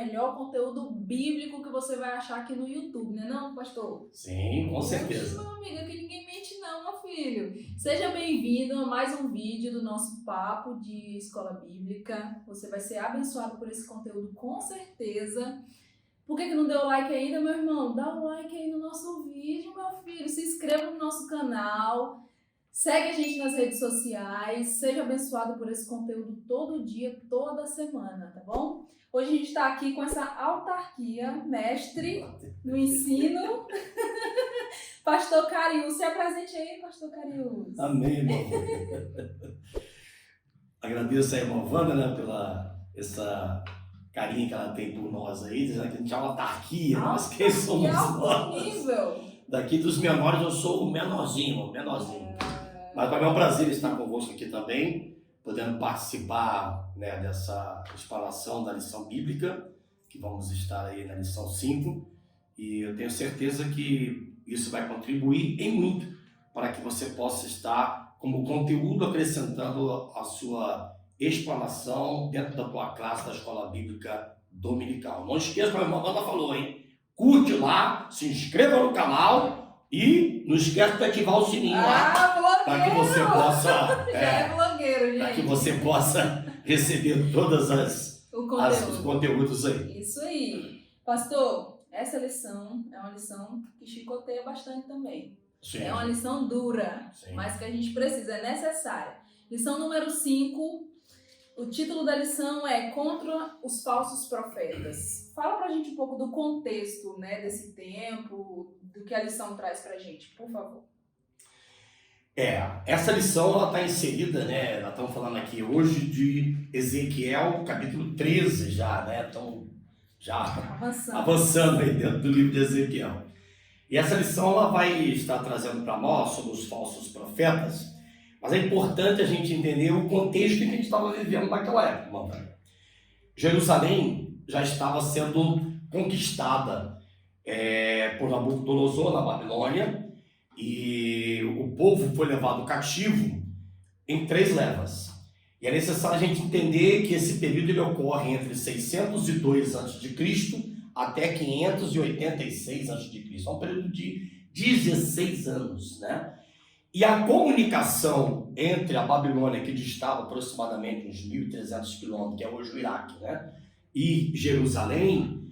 melhor conteúdo bíblico que você vai achar aqui no YouTube, né não, pastor? Sim, com certeza. Meu amigo, aqui ninguém mente não, meu filho. Seja bem-vindo a mais um vídeo do nosso papo de escola bíblica. Você vai ser abençoado por esse conteúdo, com certeza. Por que não deu like ainda, meu irmão? Dá um like aí no nosso vídeo, meu filho. Se inscreva no nosso canal. Segue a gente nas redes sociais. Seja abençoado por esse conteúdo todo dia, toda semana, tá bom? Hoje a gente está aqui com essa autarquia, mestre no ensino. Pastor Carius. Se apresente aí, Pastor Carius. Amém, irmão. Agradeço a irmã Wanda, né, pela essa carinha que ela tem por nós aí, dizendo que a gente é uma autarquia, mas quem somos nós? Nível. Daqui dos menores eu sou o menorzinho. Mas para mim é um prazer estar convosco aqui também, podendo participar, né, dessa explanação da lição bíblica, que vamos estar aí na lição 5, e eu tenho certeza que isso vai contribuir em muito para que você possa estar como conteúdo acrescentando a sua explanação dentro da tua classe da Escola Bíblica Dominical. Não esqueça, como a irmã Wanda falou, hein? Curte lá, se inscreva no canal e não esquece de ativar o sininho lá, para que você possa... Já é blogueiro, gente. Para que você possa receber todos os conteúdos aí. Isso aí. Pastor, essa lição é uma lição que chicoteia bastante também. Sim. É uma lição dura, Sim. mas que a gente precisa, é necessária. Lição número 5, o título da lição é Contra os Falsos Profetas. Fala pra gente um pouco do contexto, né, desse tempo, do que a lição traz pra gente, por favor. Essa lição ela está inserida, né? Nós estamos falando aqui hoje de Ezequiel, capítulo 13 já, né? Então, já avançando aí dentro do livro de Ezequiel. E essa lição ela vai estar trazendo para nós sobre os falsos profetas, mas é importante a gente entender o contexto que a gente estava vivendo naquela época, mano. Jerusalém já estava sendo conquistada por Nabucodonosor na Babilônia, e o povo foi levado cativo em 3 levas. E é necessário a gente entender que esse período ele ocorre entre 602 a.C. até 586 a.C. É um período de 16 anos, né? E a comunicação entre a Babilônia, que distava aproximadamente uns 1.300 quilômetros, que é hoje o Iraque, né? E Jerusalém,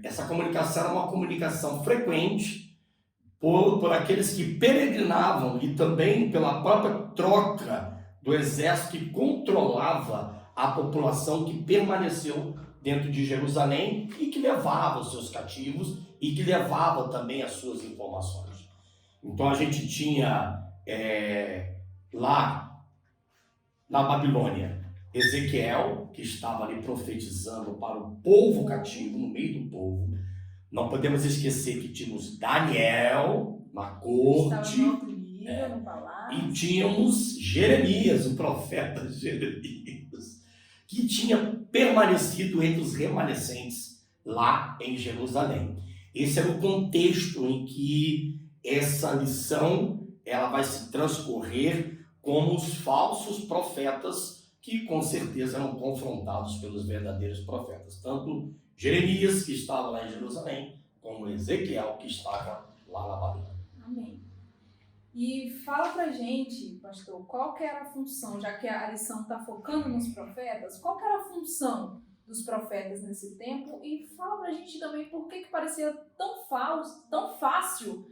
essa comunicação era uma comunicação frequente por aqueles que peregrinavam e também pela própria troca do exército que controlava a população que permaneceu dentro de Jerusalém e que levava os seus cativos e que levava também as suas informações. Então a gente tinha lá na Babilônia Ezequiel, que estava ali profetizando para o povo cativo, no meio do povo. Não podemos esquecer que tínhamos Daniel na corte, e tínhamos Jeremias, o profeta Jeremias, que tinha permanecido entre os remanescentes lá em Jerusalém. Esse era o contexto em que essa lição ela vai se transcorrer como os falsos profetas que com certeza eram confrontados pelos verdadeiros profetas, tanto Jeremias, que estava lá em Jerusalém, como Ezequiel, que estava lá na Babilônia. Amém. E fala pra gente, pastor, qual que era a função, já que a lição está focando nos profetas, qual que era a função dos profetas nesse tempo? E fala pra gente também por que parecia tão falso, tão fácil,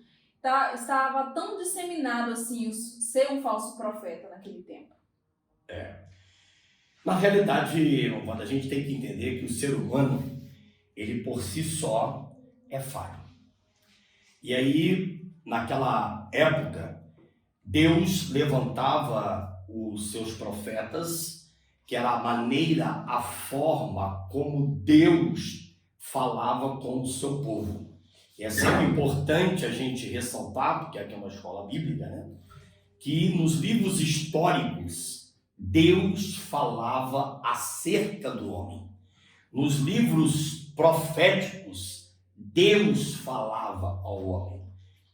estava tão disseminado assim ser um falso profeta naquele tempo. Na realidade, a gente tem que entender que o ser humano, ele por si só é falho. E aí, naquela época, Deus levantava os seus profetas, que era a maneira, a forma como Deus falava com o seu povo. E é sempre importante a gente ressaltar, porque aqui é uma escola bíblica, né? Que nos livros históricos, Deus falava acerca do homem. Nos livros proféticos, Deus falava ao homem.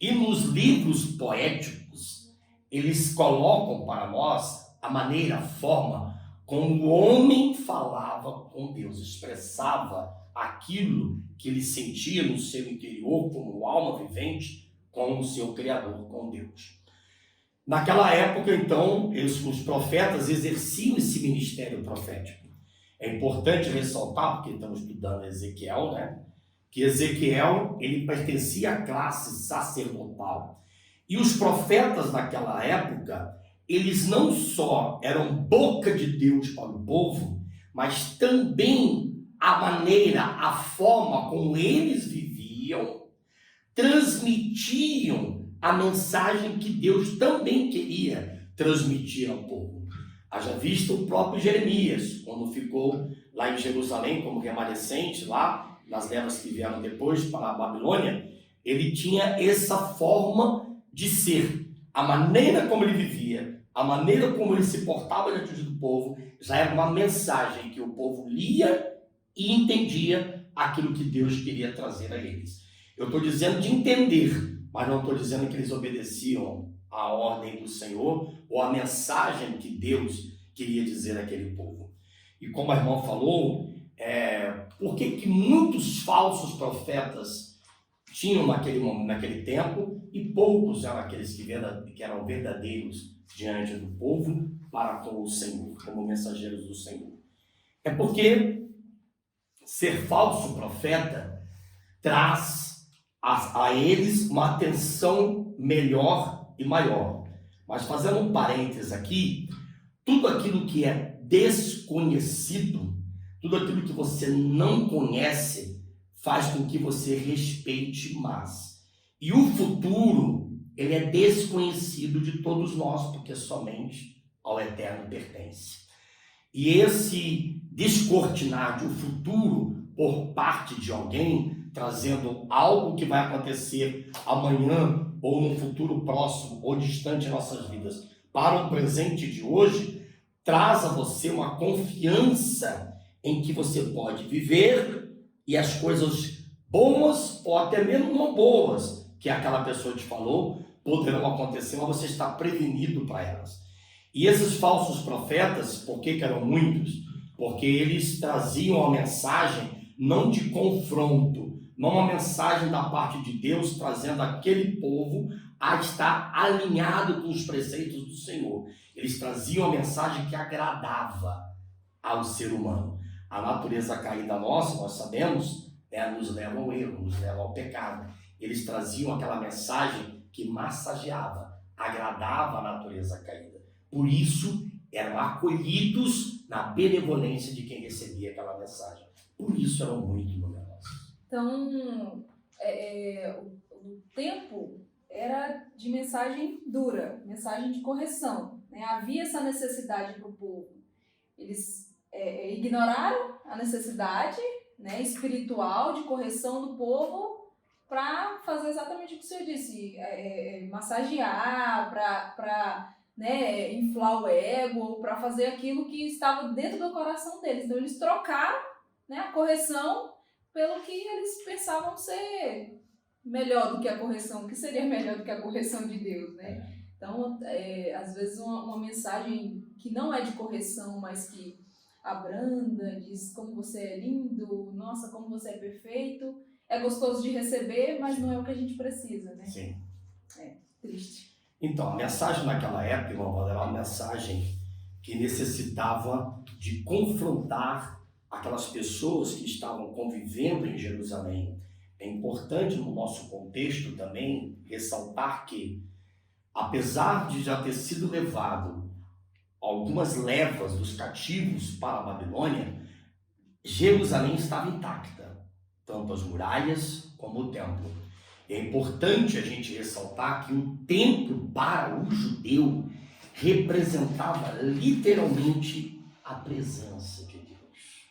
E nos livros poéticos, eles colocam para nós a maneira, a forma como o homem falava com Deus, expressava aquilo que ele sentia no seu interior como alma vivente com o seu Criador, com Deus. Naquela época, então, os profetas exerciam esse ministério profético. É importante ressaltar, porque estamos estudando Ezequiel, né? Que Ezequiel, ele pertencia à classe sacerdotal. E os profetas naquela época, eles não só eram boca de Deus para o povo, mas também a maneira, a forma como eles viviam, transmitiam a mensagem que Deus também queria transmitir ao povo. Haja visto o próprio Jeremias, quando ficou lá em Jerusalém como remanescente, lá nas levas que vieram depois para a Babilônia, ele tinha essa forma de ser. A maneira como ele vivia, a maneira como ele se portava diante do povo, já era uma mensagem que o povo lia e entendia aquilo que Deus queria trazer a eles. Eu estou dizendo de entender, mas não estou dizendo que eles obedeciam a ordem do Senhor ou a mensagem que Deus queria dizer àquele povo. E como a irmã falou, por que muitos falsos profetas tinham naquele tempo e poucos eram aqueles que eram verdadeiros diante do povo para com o Senhor, como mensageiros do Senhor? É porque ser falso profeta traz a eles uma atenção melhor e maior. Mas fazendo um parênteses aqui, tudo aquilo que é desconhecido, tudo aquilo que você não conhece, faz com que você respeite mais. E o futuro, ele é desconhecido de todos nós, porque somente ao Eterno pertence. E esse descortinar de um futuro por parte de alguém, trazendo algo que vai acontecer amanhã, ou no futuro próximo, ou distante em nossas vidas, para o presente de hoje, traz a você uma confiança em que você pode viver e as coisas boas, ou até mesmo não boas, que aquela pessoa te falou, poderão acontecer, mas você está prevenido para elas. E esses falsos profetas, por que eram muitos? Porque eles traziam a mensagem não de confronto, não uma mensagem da parte de Deus trazendo aquele povo a estar alinhado com os preceitos do Senhor. Eles traziam a mensagem que agradava ao ser humano. A natureza caída nossa, nós sabemos, nos leva ao erro, nos leva ao pecado. Eles traziam aquela mensagem que massageava, agradava a natureza caída. Por isso, eram acolhidos na benevolência de quem recebia aquela mensagem. Por isso, eram muito numerosos. Então, o tempo era de mensagem dura, mensagem de correção, né? Havia essa necessidade para o povo. Eles ignoraram a necessidade, né, espiritual de correção do povo para fazer exatamente o que o senhor disse, massagear, para né, inflar o ego, para fazer aquilo que estava dentro do coração deles. Então eles trocaram, né, a correção pelo que eles pensavam ser melhor do que a correção, que seria melhor do que a correção de Deus, né? Então, às vezes uma mensagem que não é de correção, mas que abranda, diz como você é lindo, nossa, como você é perfeito, é gostoso de receber, mas não é o que a gente precisa, né? Sim. É triste. Então, a mensagem naquela época, irmão, era uma mensagem que necessitava de confrontar aquelas pessoas que estavam convivendo em Jerusalém. É importante no nosso contexto também ressaltar que, apesar de já ter sido levado algumas levas dos cativos para a Babilônia, Jerusalém estava intacta, tanto as muralhas como o templo. É importante a gente ressaltar que o templo para o judeu representava literalmente a presença de Deus.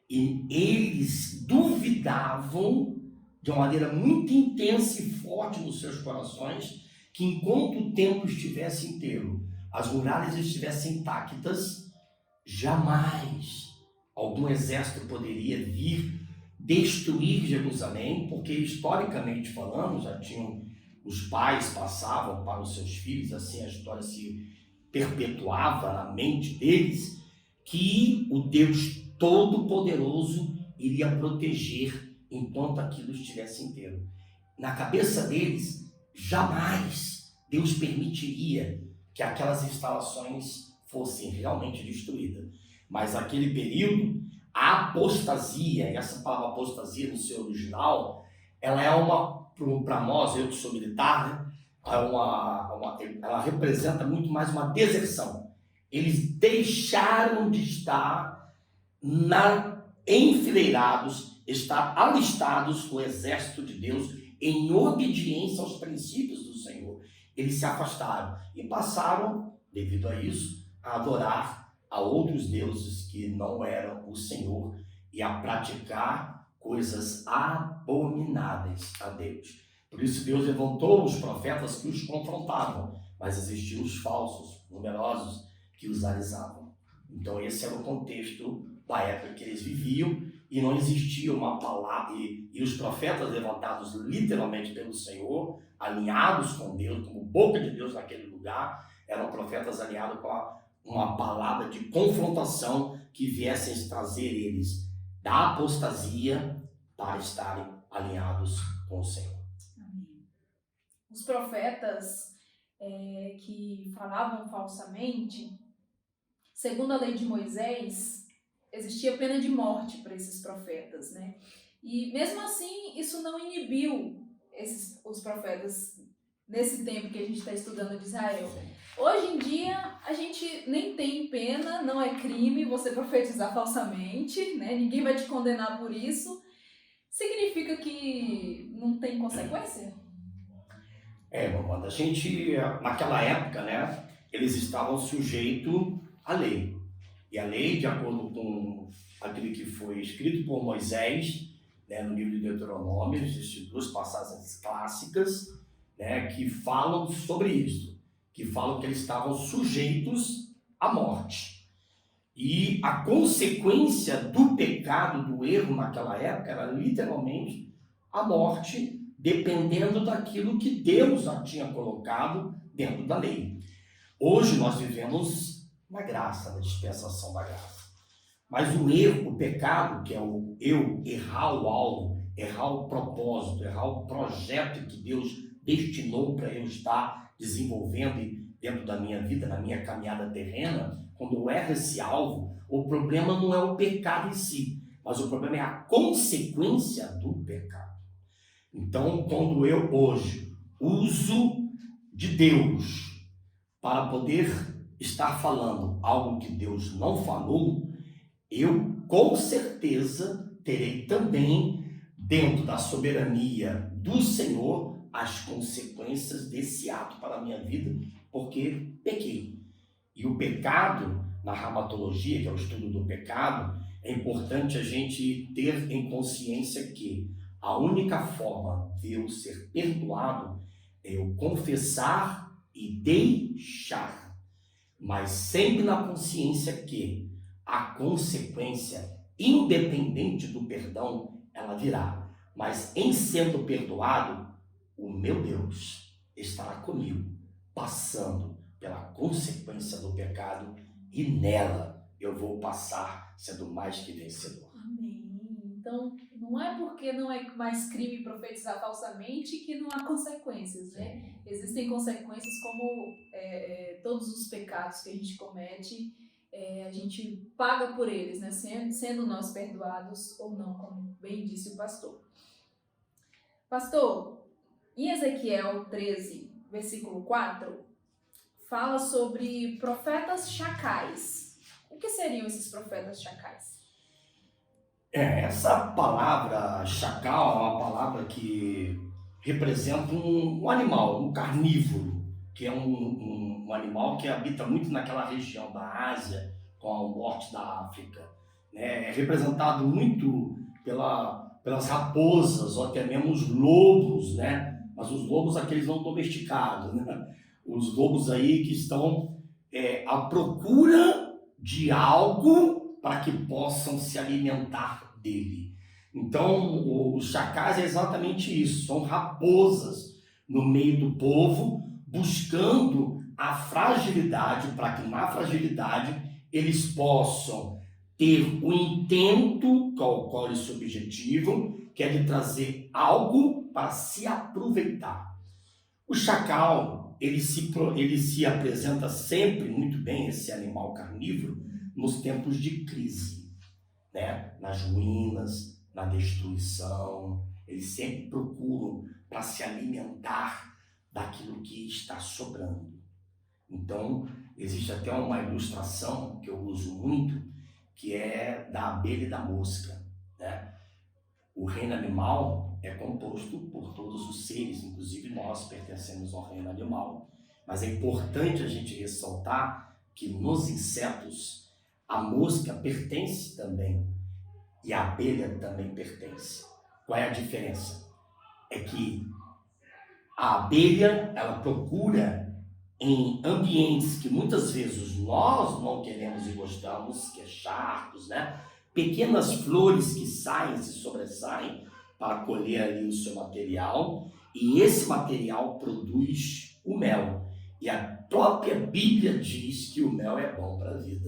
E eles duvidavam de uma maneira muito intensa e forte nos seus corações que enquanto o templo estivesse inteiro, as muralhas estivessem intactas, jamais algum exército poderia vir destruir Jerusalém, porque historicamente falando, já tinham, os pais passavam para os seus filhos, assim a história se perpetuava na mente deles, que o Deus Todo-Poderoso iria proteger enquanto aquilo estivesse inteiro. Na cabeça deles, jamais Deus permitiria que aquelas instalações fossem realmente destruídas. Mas naquele período, a apostasia, e essa palavra apostasia no seu original, ela é para nós, eu que sou militar, né? Ela representa muito mais uma deserção. Eles deixaram de estar enfileirados, estar alistados no exército de Deus em obediência aos princípios do Senhor. Eles se afastaram e passaram, devido a isso, a adorar a outros deuses que não eram o Senhor e a praticar coisas abomináveis a Deus. Por isso Deus levantou os profetas que os confrontavam, mas existiam os falsos, numerosos, que os alisavam. Então esse era o contexto da época que eles viviam, e não existia uma palavra, e os profetas levantados literalmente pelo Senhor, alinhados com Deus, como boca de Deus naquele lugar, eram profetas alinhados com uma palavra de confrontação que viessem trazer eles da apostasia para estarem alinhados com o Senhor. Amém. Os profetas que falavam falsamente, segundo a lei de Moisés, existia pena de morte para esses profetas, né? E mesmo assim, isso não inibiu os profetas nesse tempo que a gente está estudando de Israel. Hoje em dia, a gente nem tem pena, não é crime você profetizar falsamente, né? Ninguém vai te condenar por isso. Significa que não tem consequência? Mamãe, a gente, naquela época, né, eles estavam sujeitos à lei. E a lei, de acordo com aquilo que foi escrito por Moisés, né, no livro de Deuteronômio, existem duas passagens clássicas, né, que falam sobre isso, que falam que eles estavam sujeitos à morte. E a consequência do pecado, do erro naquela época, era literalmente a morte, dependendo daquilo que Deus já tinha colocado dentro da lei. Hoje nós vivemos na graça, na dispensação da graça. Mas o erro, o pecado, que é o eu errar o alvo, errar o propósito, errar o projeto que Deus destinou para eu estar desenvolvendo dentro da minha vida, na minha caminhada terrena, quando eu erro esse alvo, o problema não é o pecado em si, mas o problema é a consequência do pecado. Então, quando eu hoje uso de Deus para poder estar falando algo que Deus não falou, eu com certeza terei também, dentro da soberania do Senhor, as consequências desse ato para a minha vida, porque pequei. E o pecado, na ramatologia, que é o estudo do pecado, é importante a gente ter em consciência que a única forma de eu ser perdoado é eu confessar e deixar. Mas sempre na consciência que a consequência, independente do perdão, ela virá. Mas em sendo perdoado, o meu Deus estará comigo, passando pela consequência do pecado, e nela eu vou passar sendo mais que vencedor. Amém. Então, não é porque não é mais crime profetizar falsamente que não há consequências, né? Existem consequências como todos os pecados que a gente comete, a gente paga por eles, né? Sendo nós perdoados ou não, como bem disse o pastor. Pastor, em Ezequiel 13, versículo 4, fala sobre profetas chacais. O que seriam esses profetas chacais? Essa palavra chacal é uma palavra que representa um animal, um carnívoro, que é um animal que habita muito naquela região da Ásia, com o norte da África. É representado muito pelas raposas, ou até mesmo os lobos, né? Mas os lobos aqueles não domesticados, né? Os lobos aí que estão à procura de algo para que possam se alimentar dele. Então, os chacais é exatamente isso, são raposas no meio do povo, buscando a fragilidade, para que na fragilidade eles possam ter o intento qual é esse objetivo, que é de trazer algo para se aproveitar. O chacal, ele se apresenta sempre muito bem, esse animal carnívoro, nos tempos de crise, né? Nas ruínas, na destruição. Eles sempre procuram para se alimentar daquilo que está sobrando. Então, existe até uma ilustração que eu uso muito, que é da abelha e da mosca, né? O reino animal é composto por todos os seres, inclusive nós pertencemos ao reino animal. Mas é importante a gente ressaltar que nos insetos a mosca pertence também e a abelha também pertence. Qual é a diferença? É que a abelha, ela procura em ambientes que muitas vezes nós não queremos e gostamos, que é charcos, né? Pequenas flores que saem, se sobressaem para colher ali o seu material, e esse material produz o mel. E a própria Bíblia diz que o mel é bom para a vida,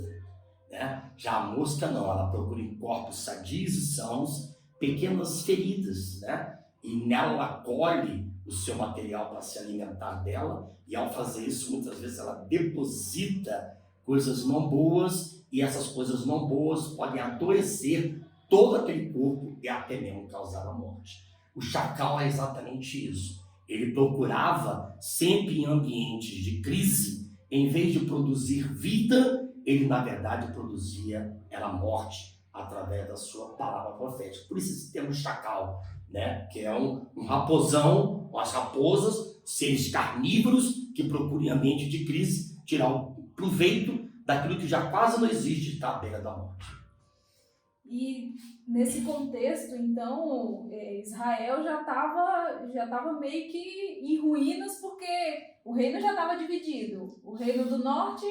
né? Já a mosca não, ela procura em corpos sadios e sãos pequenas feridas, né? E nela ela colhe o seu material para se alimentar dela, e ao fazer isso, muitas vezes ela deposita coisas não boas, e essas coisas não boas podem adoecer todo aquele corpo e até mesmo causar a morte. O chacal é exatamente isso. Ele procurava sempre em ambientes de crise, em vez de produzir vida, ele na verdade produzia a morte através da sua palavra profética. Por isso esse termo chacal, né? Que é um raposão, as raposas, seres carnívoros que procuram em ambiente de crise tirar o proveito daquilo que já quase não existe, está à beira da morte. E nesse contexto, então, Israel já estava meio que em ruínas, porque o reino já estava dividido. O reino do norte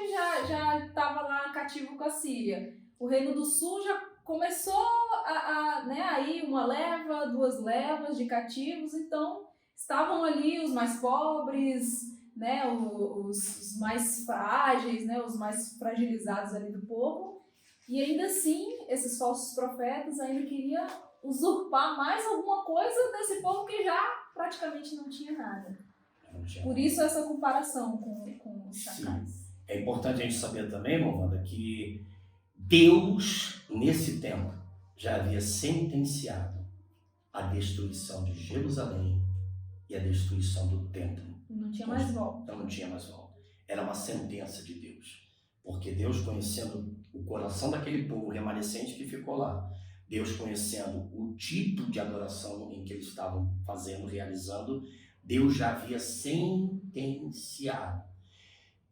já estava lá cativo com a Síria. O reino do sul já começou aí uma leva, 2 levas de cativos, então estavam ali os mais pobres, né, os mais frágeis, né, os mais fragilizados ali do povo, e ainda assim esses falsos profetas ainda queriam usurpar mais alguma coisa desse povo que já praticamente não tinha nada. Por isso essa comparação com os chacais. Sim. É importante a gente saber também, Movanda, que Deus, nesse tempo, já havia sentenciado a destruição de Jerusalém e a destruição do templo. Não tinha mais volta. Então não tinha mais volta. Era uma sentença de Deus. Porque Deus, conhecendo o coração daquele povo remanescente que ficou lá, Deus conhecendo o tipo de adoração em que eles estavam fazendo, realizando, Deus já havia sentenciado.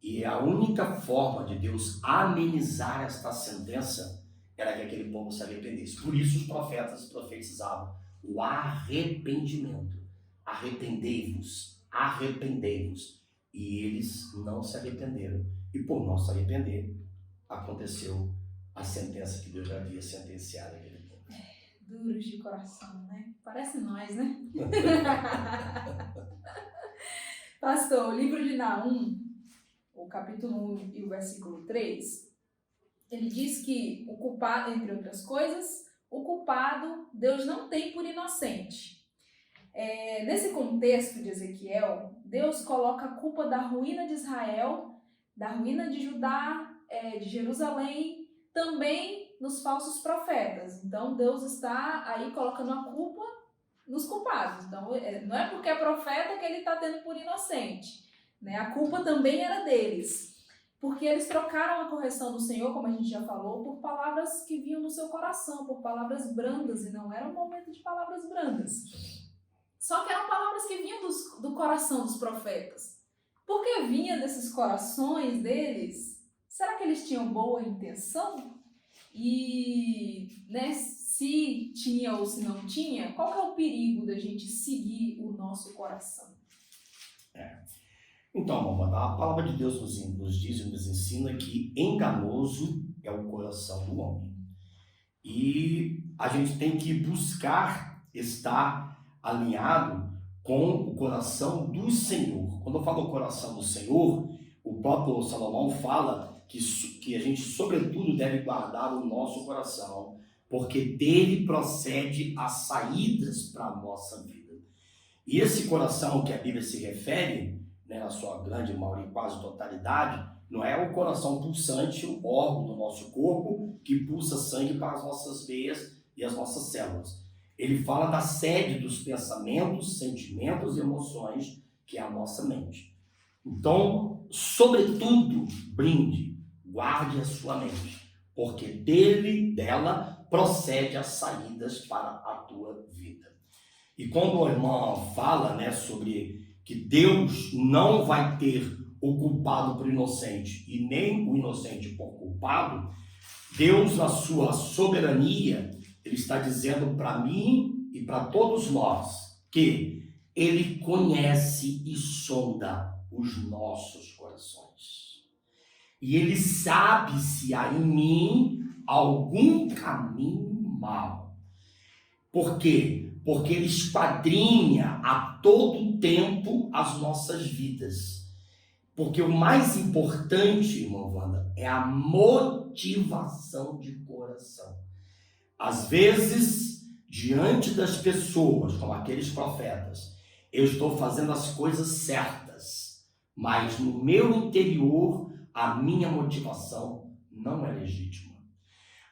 E a única forma de Deus amenizar esta sentença era que aquele povo se arrependesse. Por isso os profetas profetizavam o arrependimento. Arrependei-vos, arrependei-vos. E eles não se arrependeram. E por não se arrepender, aconteceu a sentença que Deus já havia sentenciado aquele povo. Duros de coração, né? Parece nós, né? Pastor, o livro de Naum, o capítulo 1 e o versículo 3, ele diz que o culpado, entre outras coisas, o culpado Deus não tem por inocente. Nesse contexto de Ezequiel, Deus coloca a culpa da ruína de Israel, da ruína de Judá, de Jerusalém, também nos falsos profetas. Então Deus está aí colocando a culpa nos culpados. Então não é porque é profeta que ele está tendo por inocente, né? A culpa também era deles, porque eles trocaram a correção do Senhor, como a gente já falou, por palavras que vinham no seu coração, por palavras brandas, e não era um momento de palavras brandas. Só que eram palavras que vinham do coração dos profetas. Porque vinha desses corações deles, será que eles tinham boa intenção? E, né, se tinha ou se não tinha, qual que é o perigo da gente seguir o nosso coração? Então, Movanda, a palavra de Deus nos diz e nos ensina que enganoso é o coração do homem. E a gente tem que buscar estar alinhado com o coração do Senhor. Quando eu falo coração do Senhor, o próprio Salomão fala que a gente, sobretudo, deve guardar o nosso coração, porque dele procede as saídas para a nossa vida. E esse coração que a Bíblia se refere, né, na sua grande maioria, quase totalidade, não é o coração pulsante, o órgão do nosso corpo que pulsa sangue para as nossas veias e as nossas células. Ele fala da sede dos pensamentos, sentimentos e emoções, que é a nossa mente. Então, sobretudo, brinde, guarde a sua mente, porque dela procede as saídas para a tua vida. E quando a irmã fala, né, sobre que Deus não vai ter o culpado por inocente e nem o inocente por culpado, Deus, na sua soberania, ele está dizendo para mim e para todos nós que ele conhece e sonda os nossos corações. E ele sabe se há em mim algum caminho mau. Por quê? Porque ele esquadrinha a todo tempo as nossas vidas. Porque o mais importante, irmã Wanda, é a motivação de coração. Às vezes, diante das pessoas, como aqueles profetas, eu estou fazendo as coisas certas, mas no meu interior, a minha motivação não é legítima.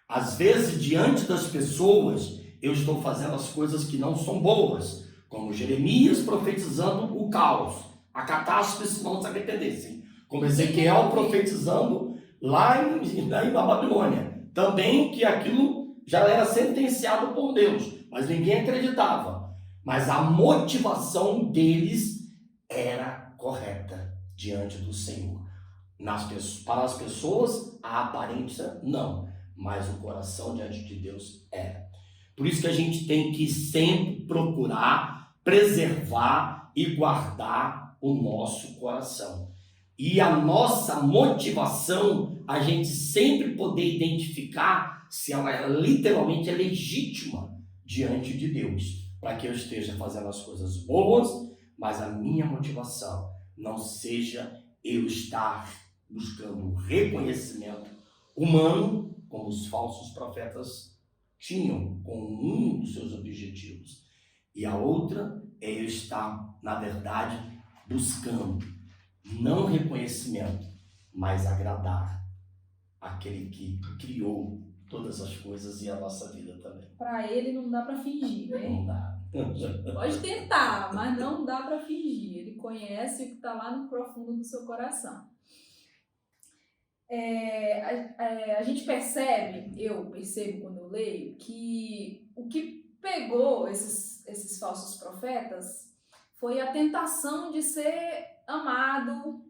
Às vezes, diante das pessoas, eu estou fazendo as coisas que não são boas, como Jeremias profetizando o caos, a catástrofe se não se arrependessem, como Ezequiel profetizando lá na Babilônia, também que aquilo já era sentenciado por Deus, mas ninguém acreditava, mas a motivação deles era correta diante do Senhor. Para as pessoas, a aparência não, mas o coração diante de Deus era. Por isso que a gente tem que sempre procurar preservar e guardar o nosso coração. E a nossa motivação, a gente sempre poder identificar se ela literalmente é legítima diante de Deus, para que eu esteja fazendo as coisas boas, mas a minha motivação não seja eu estar buscando reconhecimento humano, como os falsos profetas tinham com um dos seus objetivos. E a outra é eu estar, na verdade, buscando não reconhecimento, mas agradar aquele que criou todas as coisas e a nossa vida também. Para ele não dá para fingir, né? Não dá. Pode tentar, mas não dá para fingir. Ele conhece o que está lá no profundo do seu coração. A gente percebe, eu percebo quando eu leio, que o que pegou esses falsos profetas foi a tentação de ser amado,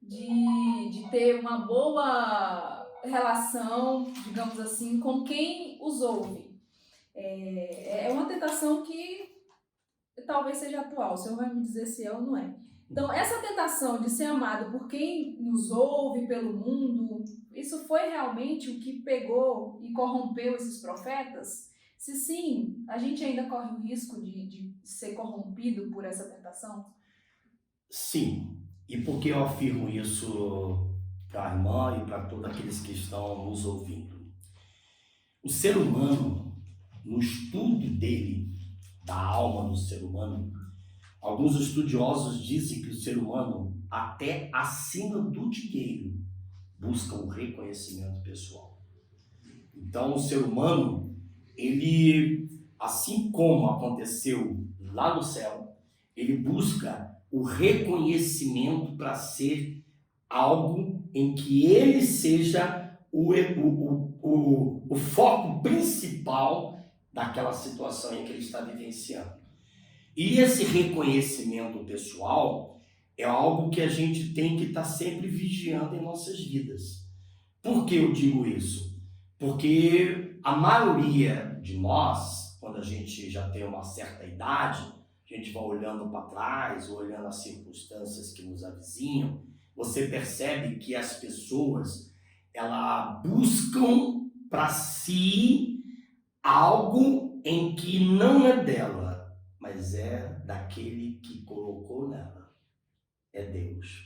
de ter uma boa relação, digamos assim, com quem os ouve. É uma tentação que talvez seja atual, o Senhor vai me dizer se é ou não é. Então, essa tentação de ser amado por quem nos ouve, pelo mundo, isso foi realmente o que pegou e corrompeu esses profetas? Se sim, a gente ainda corre o risco de ser corrompido por essa tentação? Sim. E por que eu afirmo isso para a irmã e para todos aqueles que estão nos ouvindo? O ser humano, no estudo dele, da alma do ser humano, alguns estudiosos dizem que o ser humano, até acima do dinheiro, busca o reconhecimento pessoal. Então, o ser humano, ele, assim como aconteceu lá no céu, ele busca o reconhecimento para ser algo em que ele seja o foco principal daquela situação em que ele está vivenciando. E esse reconhecimento pessoal é algo que a gente tem que estar sempre vigiando em nossas vidas. Por que eu digo isso? Porque a maioria de nós, quando a gente já tem uma certa idade, a gente vai olhando para trás, olhando as circunstâncias que nos avizinham, você percebe que as pessoas, elas buscam para si algo em que não é dela, mas é daquele que colocou nela. É Deus.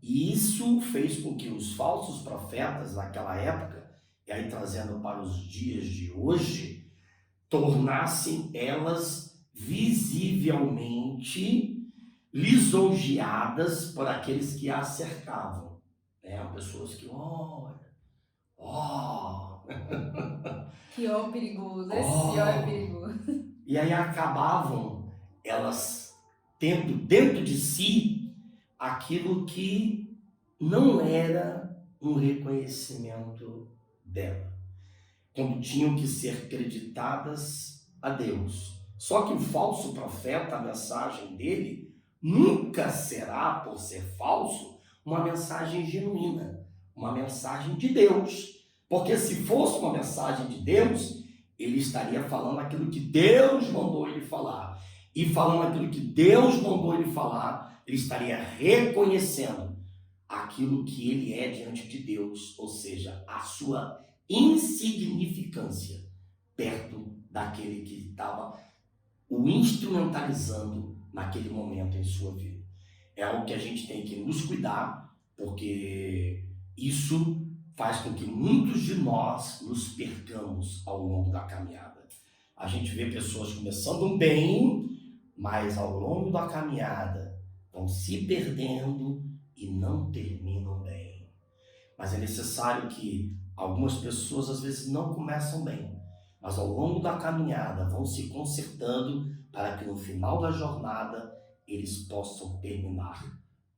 E isso fez com que os falsos profetas naquela época, e aí trazendo para os dias de hoje, tornassem elas visivelmente lisonjeadas por aqueles que a cercavam. Pessoas que, olha, que ó perigoso, esse ó é perigoso. E aí acabavam elas tendo dentro de si aquilo que não era um reconhecimento dela, quando tinham que ser creditadas a Deus. Só que o falso profeta, a mensagem dele, nunca será, por ser falso, uma mensagem genuína, uma mensagem de Deus. Porque se fosse uma mensagem de Deus, ele estaria falando aquilo que Deus mandou ele falar. E falando aquilo que Deus mandou ele falar, ele estaria reconhecendo aquilo que ele é diante de Deus, ou seja, a sua insignificância perto daquele que estava o instrumentalizando naquele momento em sua vida. É algo que a gente tem que nos cuidar, porque isso faz com que muitos de nós nos percamos ao longo da caminhada. A gente vê pessoas começando bem, mas ao longo da caminhada vão se perdendo e não terminam bem. Mas é necessário que algumas pessoas às vezes não começam bem, mas ao longo da caminhada vão se consertando para que no final da jornada eles possam terminar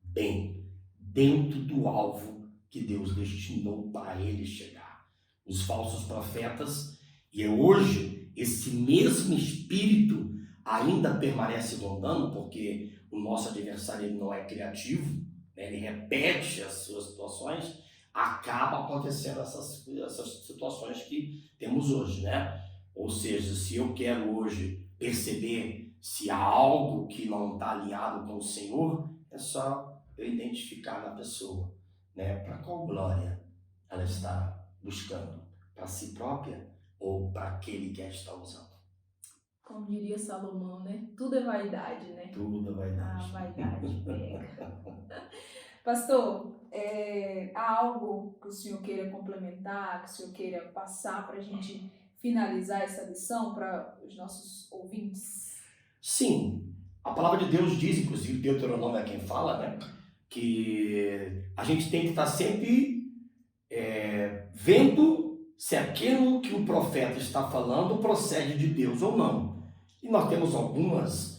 bem, dentro do alvo que Deus destinou para eles chegar. Os falsos profetas, e hoje esse mesmo espírito ainda permanece rondando, porque o nosso adversário ele não é criativo, ele repete as suas situações, acaba acontecendo essas situações que temos hoje, né? Ou seja, se eu quero hoje perceber se há algo que não está alinhado com o Senhor, é só eu identificar na pessoa, né? Para qual glória ela está buscando? Para si própria ou para aquele que a está usando? Como diria Salomão, né? Tudo é vaidade, né? Tudo é vaidade. Ah, vaidade pega. Pastor, há algo que o senhor queira complementar, que o senhor queira passar para a gente finalizar essa lição para os nossos ouvintes? Sim, a palavra de Deus diz, inclusive Deuteronômio é quem fala, né? Que a gente tem que estar sempre vendo se aquilo que o profeta está falando procede de Deus ou não. E nós temos algumas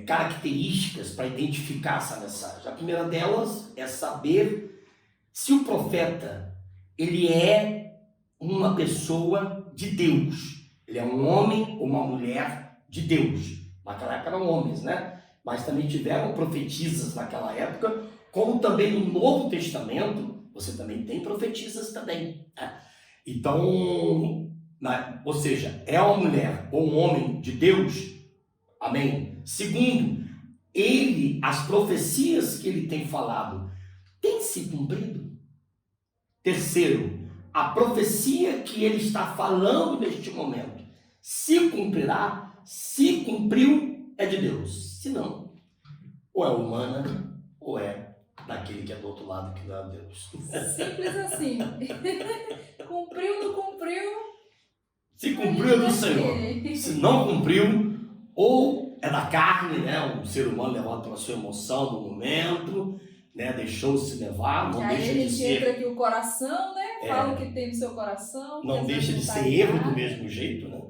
características para identificar essa mensagem. A primeira delas é saber se o profeta ele é uma pessoa de Deus. Ele é um homem ou uma mulher de Deus. Naquela época eram homens, né? Mas também tiveram profetisas naquela época, como também no Novo Testamento, você também tem profetisas também. Né? Então, ou seja, é uma mulher ou um homem de Deus, amém? Segundo, as profecias que ele tem falado, têm se cumprido? Terceiro, a profecia que ele está falando neste momento se cumprirá? Se cumpriu, é de Deus. Se não, ou é humana, ou é daquele que é do outro lado, que não é Deus. Simples assim. Cumpriu, não cumpriu? Se cumpriu, é do Senhor. Se não cumpriu, ou é da carne, né? Um ser humano levado pela sua emoção no momento, né? Deixou-se levar, não deixa de ser... entra aqui o coração, né? Fala o que tem no seu coração. Não deixa de ser erro do mesmo jeito, né?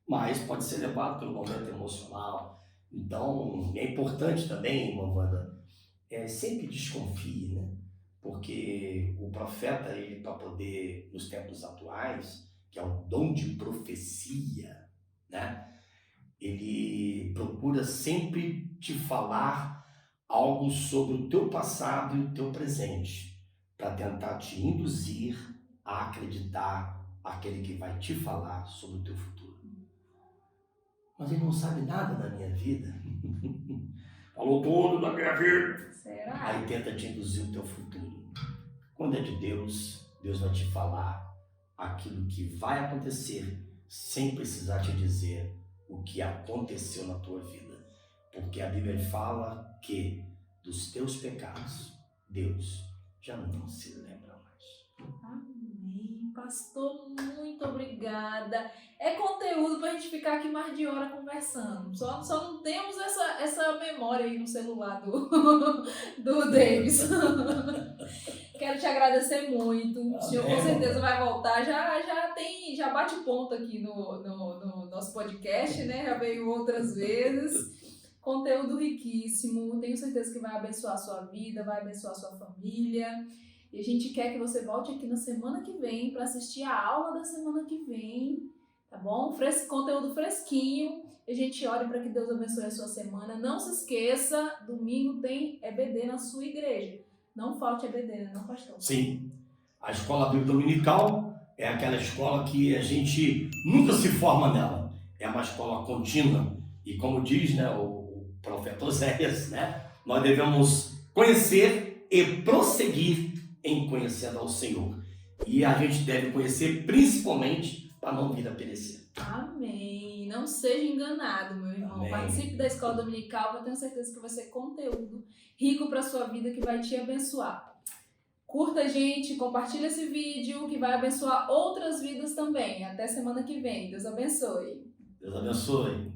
Mas pode ser levado pelo momento emocional. Então, é importante também, irmã Wanda, sempre desconfie, né? Porque o profeta, ele para poder, nos tempos atuais, que é o dom de profecia, né? Ele procura sempre te falar algo sobre o teu passado e o teu presente, para tentar te induzir a acreditar aquele que vai te falar sobre o teu futuro. Mas ele não sabe nada da minha vida. Falou tudo da minha vida. Será? Aí tenta te induzir o teu futuro. Quando é de Deus, Deus vai te falar aquilo que vai acontecer, sem precisar te dizer o que aconteceu na tua vida. Porque a Bíblia fala que dos teus pecados Deus já não se lembra mais. Amém. Pastor, muito obrigada. É conteúdo para a gente ficar aqui mais de hora conversando. Só não temos essa memória aí no celular do Davis. Quero te agradecer muito. O senhor com certeza vai voltar. Já bate ponto aqui no nosso podcast, né? Já veio outras vezes. Conteúdo riquíssimo. Tenho certeza que vai abençoar a sua vida, vai abençoar a sua família. E a gente quer que você volte aqui na semana que vem para assistir a aula da semana que vem. Tá bom? Conteúdo fresquinho. A gente ore para que Deus abençoe a sua semana. Não se esqueça, domingo tem EBD na sua igreja. Não falte EBD, né, não, pastor? Sim. A escola bíblica dominical é aquela escola que a gente nunca se forma nela. É uma escola contínua. E como diz, né, o profeta Oséias, né, nós devemos conhecer e prosseguir em conhecendo ao Senhor. E a gente deve conhecer principalmente para não vir a perecer. Amém. Não seja enganado, meu irmão. Amém. Participe da escola dominical, eu tenho certeza que vai ser conteúdo rico para a sua vida, que vai te abençoar. Curta, gente, compartilha esse vídeo, que vai abençoar outras vidas também. Até semana que vem. Deus abençoe. Deus abençoe.